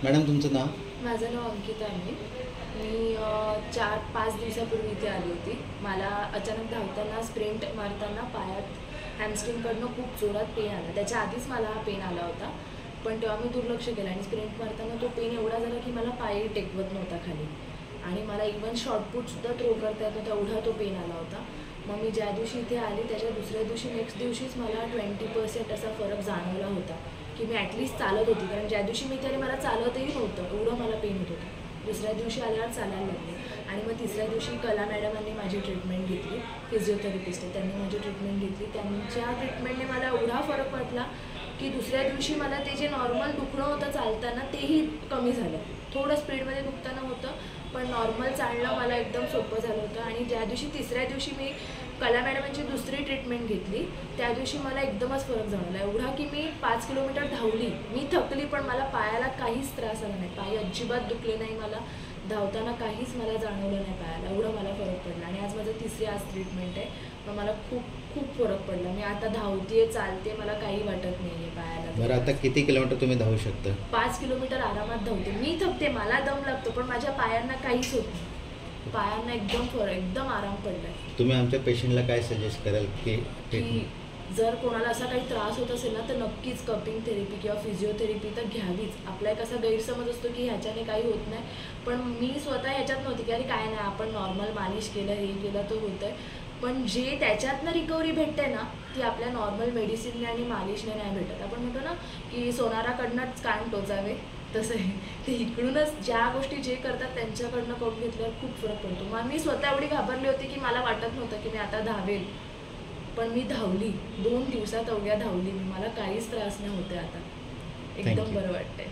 Madam तुमचं नाव? माझं नाव अंकिता आहे. मी 4-5 दिवसापूर्वी इथे आली होती. मला अचानक धावताना स्प्रिंट मारताना पायात हॅमस्ट्रिंगकडनं खूप जोरात पेन आला. त्याच्या आधीच मला हा पेन आला होता, पण तेव्हा मी दुर्लक्ष केलं आणि स्प्रिंट मारताना तो पेन एवढा झाला की मला पायही टेकवत नव्हता खाली आणि मला इवन शॉर्टपुटसुद्धा थ्रो करता येत नव्हता, एवढा तो पेन आला होता. मग मी ज्या दिवशी इथे आली त्याच्या दुसऱ्या दिवशी नेक्स्ट दिवशीच मला 20% असा फरक जाणवला होता की मी ॲटलिस्ट चालत होती. कारण ज्या दिवशी मी तरी मला चालतही नव्हतं, एवढं मला पेन होत होतं. दुसऱ्या दिवशी आल्यावर चालायला लागले आणि मग तिसऱ्या दिवशी कला मॅडमांनी माझी ट्रीटमेंट घेतली. फिजिओथेरपिस्ट आहे, त्यांनी माझी ट्रीटमेंट घेतली. त्यांच्या ट्रीटमेंटने मला एवढा फरक वाटला की दुसऱ्या दिवशी मला ते जे नॉर्मल दुखणं होतं चालताना तेही कमी झालं. थोडं स्पीडमध्ये दुखताना होतं, पण नॉर्मल चालणं मला एकदम सोपं झालं होतं. आणि ज्या दिवशी तिसऱ्या दिवशी मी कला मॅडमांची दुसरी ट्रीटमेंट घेतली त्या दिवशी मला एकदमच फरक जाणवला, एवढा की मी 5 किलोमीटर धावली. मी थकली पण मला पायाला काहीच त्रास आला नाही, पाय अजिबात दुखले नाही. मला धावताना काहीच मला जाणवलं नाही पायाला, एवढा मला फरक पडला. आणि आज माझं तिसरी ट्रीटमेंट आहे, मग मला खूप खूप फरक पडला. मी आता धावते, चालते, मला काही वाटत नाही आहे पायाला. बरं, आता किती किलोमीटर तुम्ही धावू शकता? 5 किलोमीटर आरामात धावते. मी थकते, मला दम लागतो, पण माझ्या पायांना काहीच होत नाही. पायांना एकदम आराम पडला आहे. तुम्ही आमच्या पेशंटला काय सजेस्ट कराल की जर कोणाला असा काही त्रास होत असेल ना तर नक्कीच कपिंग थेरपी किंवा फिजिओथेरपी तर घ्यावीच. आपला एक असा गैरसमज असतो की ह्याच्याने काही होत नाही, पण मी स्वतः ह्याच्यात नव्हती की अरे काय नाही, आपण नॉर्मल मालिश केलं, हे केलं तर होतं आहे. पण जे त्याच्यातनं रिकव्हरी भेटते ना ती आपल्या नॉर्मल मेडिसिनने आणि मालिशने नाही भेटत. आपण म्हणतो ना की सोनाराकडनंच कान टोचावे, तसं आहे ते. इकडूनच ज्या गोष्टी जे करतात त्यांच्याकडनं करून घेतल्यावर खूप फरक पडतो. मग मी स्वतः एवढी घाबरली होती की मला वाटत नव्हतं की मी आता धावेल, पण मी धावली. 2 दिवसात अवघ्या धावली मी. मला काहीच त्रास नाही होते आता, एकदम बरं वाटतंय.